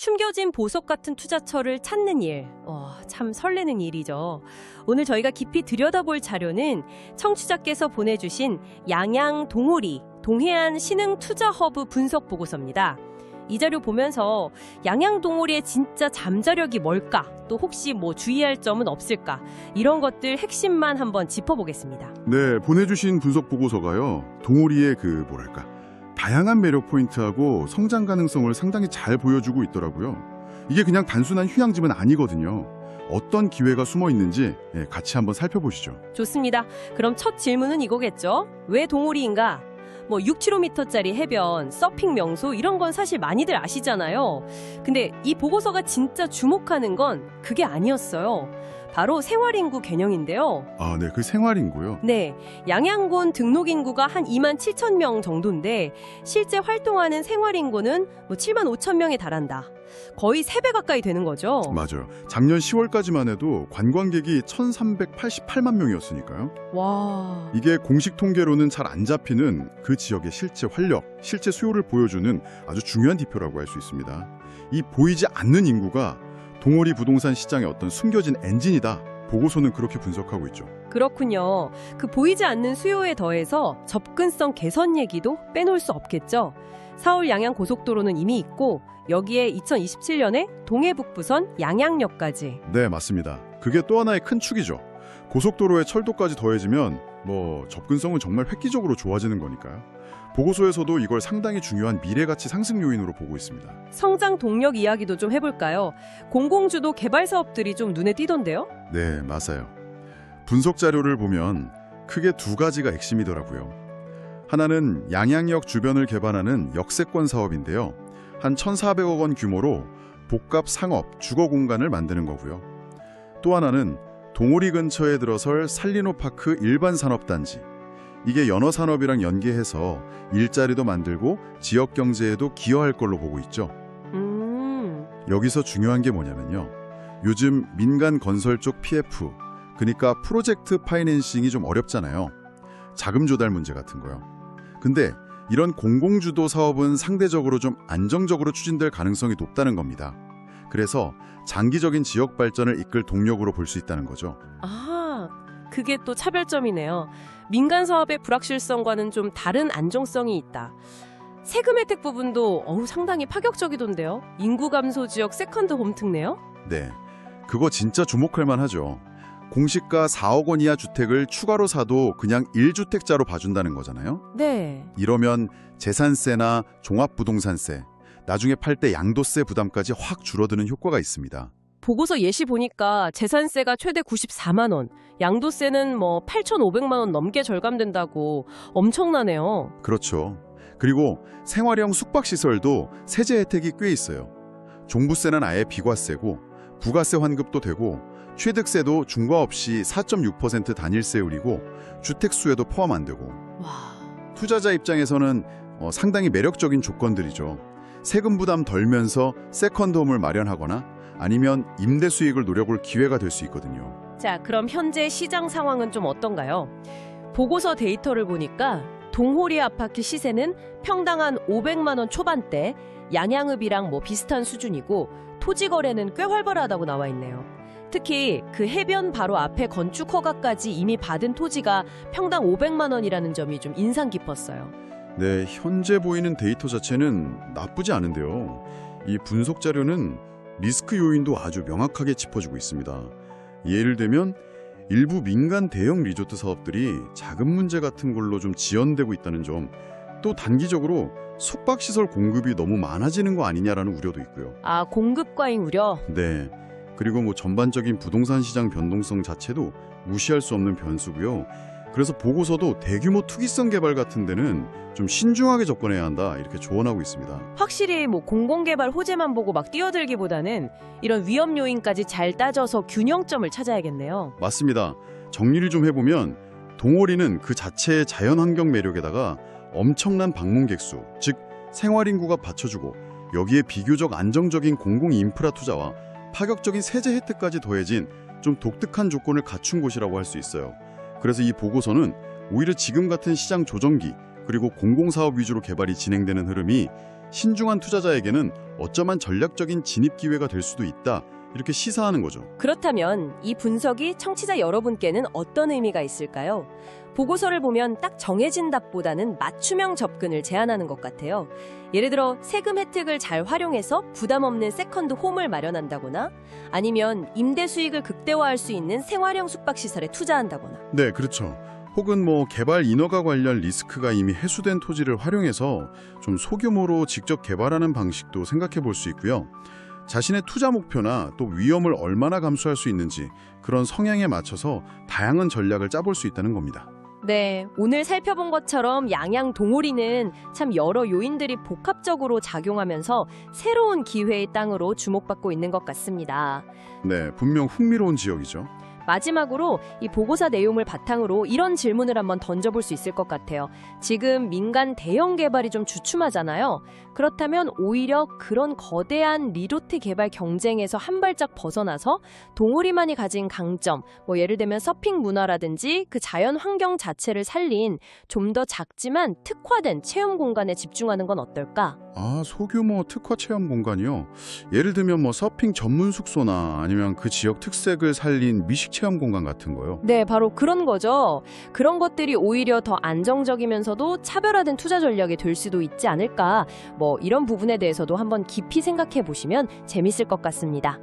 숨겨진 보석 같은 투자처를 찾는 일. 참 설레는 일이죠. 오늘 저희가 깊이 들여다볼 자료는 청취자께서 보내주신 양양 동호리 동해안 신흥 투자 허브 분석 보고서입니다. 이 자료 보면서 양양 동호리의 진짜 잠자력이 뭘까? 또 혹시 주의할 점은 없을까? 이런 것들 핵심만 한번 짚어보겠습니다. 네, 보내주신 분석 보고서가요. 동호리의 다양한 매력 포인트하고 성장 가능성을 상당히 잘 보여주고 있더라고요. 이게 그냥 단순한 휴양지는 아니거든요. 어떤 기회가 숨어 있는지 같이 한번 살펴보시죠. 좋습니다. 그럼 첫 질문은 이거겠죠? 왜 동호리인가? 6km짜리 해변, 서핑 명소 이런 건 사실 많이들 아시잖아요. 근데 이 보고서가 진짜 주목하는 건 그게 아니었어요. 바로 생활인구 개념인데요. 아, 네, 그 생활인구요? 네, 양양군 등록인구가 한 2만 7천 명 정도인데 실제 활동하는 생활인구는 7만 5천 명에 달한다. 거의 3배 가까이 되는 거죠. 맞아요. 작년 10월까지만 해도 관광객이 1,388만 명이었으니까요. 와. 이게 공식 통계로는 잘 안 잡히는 그 지역의 실제 활력, 실제 수요를 보여주는 아주 중요한 지표라고 할 수 있습니다. 이 보이지 않는 인구가 동호리 부동산 시장의 어떤 숨겨진 엔진이다. 보고서는 그렇게 분석하고 있죠. 그렇군요. 그 보이지 않는 수요에 더해서 접근성 개선 얘기도 빼놓을 수 없겠죠. 서울 양양 고속도로는 이미 있고 여기에 2027년에 동해북부선 양양역까지. 네, 맞습니다. 그게 또 하나의 큰 축이죠. 고속도로에 철도까지 더해지면 접근성은 정말 획기적으로 좋아지는 거니까요. 보고서에서도 이걸 상당히 중요한 미래가치 상승 요인으로 보고 있습니다. 성장 동력 이야기도 좀 해볼까요? 공공주도 개발 사업들이 좀 눈에 띄던데요? 네, 맞아요. 분석 자료를 보면 크게 두 가지가 핵심이더라고요. 하나는 양양역 주변을 개발하는 역세권 사업인데요. 한 1,400억 원 규모로 복합 상업, 주거 공간을 만드는 거고요. 또 하나는 동호리 근처에 들어설 살리노파크 일반 산업단지. 이게 연어산업이랑 연계해서 일자리도 만들고 지역 경제에도 기여할 걸로 보고 있죠. 여기서 중요한 게 뭐냐면요. 요즘 민간 건설 쪽 PF, 그러니까 프로젝트 파이낸싱이 좀 어렵잖아요. 자금 조달 문제 같은 거요. 근데 이런 공공주도 사업은 상대적으로 좀 안정적으로 추진될 가능성이 높다는 겁니다. 그래서 장기적인 지역 발전을 이끌 동력으로 볼 수 있다는 거죠. 아, 그게 또 차별점이네요. 민간 사업의 불확실성과는 좀 다른 안정성이 있다. 세금 혜택 부분도 상당히 파격적이던데요. 인구 감소 지역 세컨드 홈 특네요. 네, 그거 진짜 주목할 만하죠. 공시가 4억 원 이하 주택을 추가로 사도 그냥 1주택자로 봐준다는 거잖아요. 네. 이러면 재산세나 종합부동산세, 나중에 팔 때 양도세 부담까지 확 줄어드는 효과가 있습니다. 보고서 예시 보니까 재산세가 최대 94만 원, 양도세는 8,500만 원 넘게 절감된다고 엄청나네요. 그렇죠. 그리고 생활형 숙박시설도 세제 혜택이 꽤 있어요. 종부세는 아예 비과세고 부가세 환급도 되고 취득세도 중과 없이 4.6% 단일세율이고 주택수에도 포함 안 되고. 와. 투자자 입장에서는 상당히 매력적인 조건들이죠. 세금 부담 덜면서 세컨드홈을 마련하거나 아니면 임대 수익을 노려볼 기회가 될 수 있거든요. 자, 그럼 현재 시장 상황은 좀 어떤가요? 보고서 데이터를 보니까 동호리 아파트 시세는 평당 한 500만 원 초반대, 양양읍이랑 비슷한 수준이고 토지 거래는 꽤 활발하다고 나와 있네요. 특히 그 해변 바로 앞에 건축 허가까지 이미 받은 토지가 평당 500만 원이라는 점이 좀 인상 깊었어요. 네, 현재 보이는 데이터 자체는 나쁘지 않은데요. 이 분석 자료는 리스크 요인도 아주 명확하게 짚어주고 있습니다. 예를 들면 일부 민간 대형 리조트 사업들이 자금 문제 같은 걸로 좀 지연되고 있다는 점, 또 단기적으로 숙박시설 공급이 너무 많아지는 거 아니냐라는 우려도 있고요. 아, 공급 과잉 우려? 네, 그리고 전반적인 부동산 시장 변동성 자체도 무시할 수 없는 변수고요. 그래서 보고서도 대규모 투기성 개발 같은 데는 좀 신중하게 접근해야 한다, 이렇게 조언하고 있습니다. 확실히 공공개발 호재만 보고 막 뛰어들기보다는 이런 위험 요인까지 잘 따져서 균형점을 찾아야겠네요. 맞습니다. 정리를 좀 해보면 동호리는 그 자체의 자연환경 매력에다가 엄청난 방문객 수, 즉 생활인구가 받쳐주고 여기에 비교적 안정적인 공공 인프라 투자와 파격적인 세제 혜택까지 더해진 좀 독특한 조건을 갖춘 곳이라고 할 수 있어요. 그래서 이 보고서는 오히려 지금 같은 시장 조정기, 그리고 공공사업 위주로 개발이 진행되는 흐름이 신중한 투자자에게는 어쩌면 전략적인 진입 기회가 될 수도 있다. 이렇게 시사하는 거죠. 그렇다면 이 분석이 청취자 여러분께는 어떤 의미가 있을까요? 보고서를 보면 딱 정해진 답보다는 맞춤형 접근을 제안하는 것 같아요. 예를 들어 세금 혜택을 잘 활용해서 부담 없는 세컨드 홈을 마련한다거나 아니면 임대 수익을 극대화할 수 있는 생활형 숙박시설에 투자한다거나. 네, 그렇죠. 혹은 개발 인허가 관련 리스크가 이미 해소된 토지를 활용해서 좀 소규모로 직접 개발하는 방식도 생각해 볼 수 있고요. 자신의 투자 목표나 또 위험을 얼마나 감수할 수 있는지 그런 성향에 맞춰서 다양한 전략을 짜볼 수 있다는 겁니다. 네, 오늘 살펴본 것처럼 양양 동호리는 참 여러 요인들이 복합적으로 작용하면서 새로운 기회의 땅으로 주목받고 있는 것 같습니다. 네, 분명 흥미로운 지역이죠. 마지막으로 이 보고서 내용을 바탕으로 이런 질문을 한번 던져볼 수 있을 것 같아요. 지금 민간 대형 개발이 좀 주춤하잖아요. 그렇다면 오히려 그런 거대한 리조트 개발 경쟁에서 한 발짝 벗어나서 동호리만이 가진 강점, 예를 들면 서핑 문화라든지 그 자연 환경 자체를 살린 좀 더 작지만 특화된 체험 공간에 집중하는 건 어떨까? 소규모 특화 체험 공간이요. 예를 들면 서핑 전문 숙소나 아니면 그 지역 특색을 살린 미식 체험 공간 같은 거요. 네, 바로 그런 거죠. 그런 것들이 오히려 더 안정적이면서도 차별화된 투자 전략이 될 수도 있지 않을까. 이런 부분에 대해서도 한번 깊이 생각해 보시면 재밌을 것 같습니다.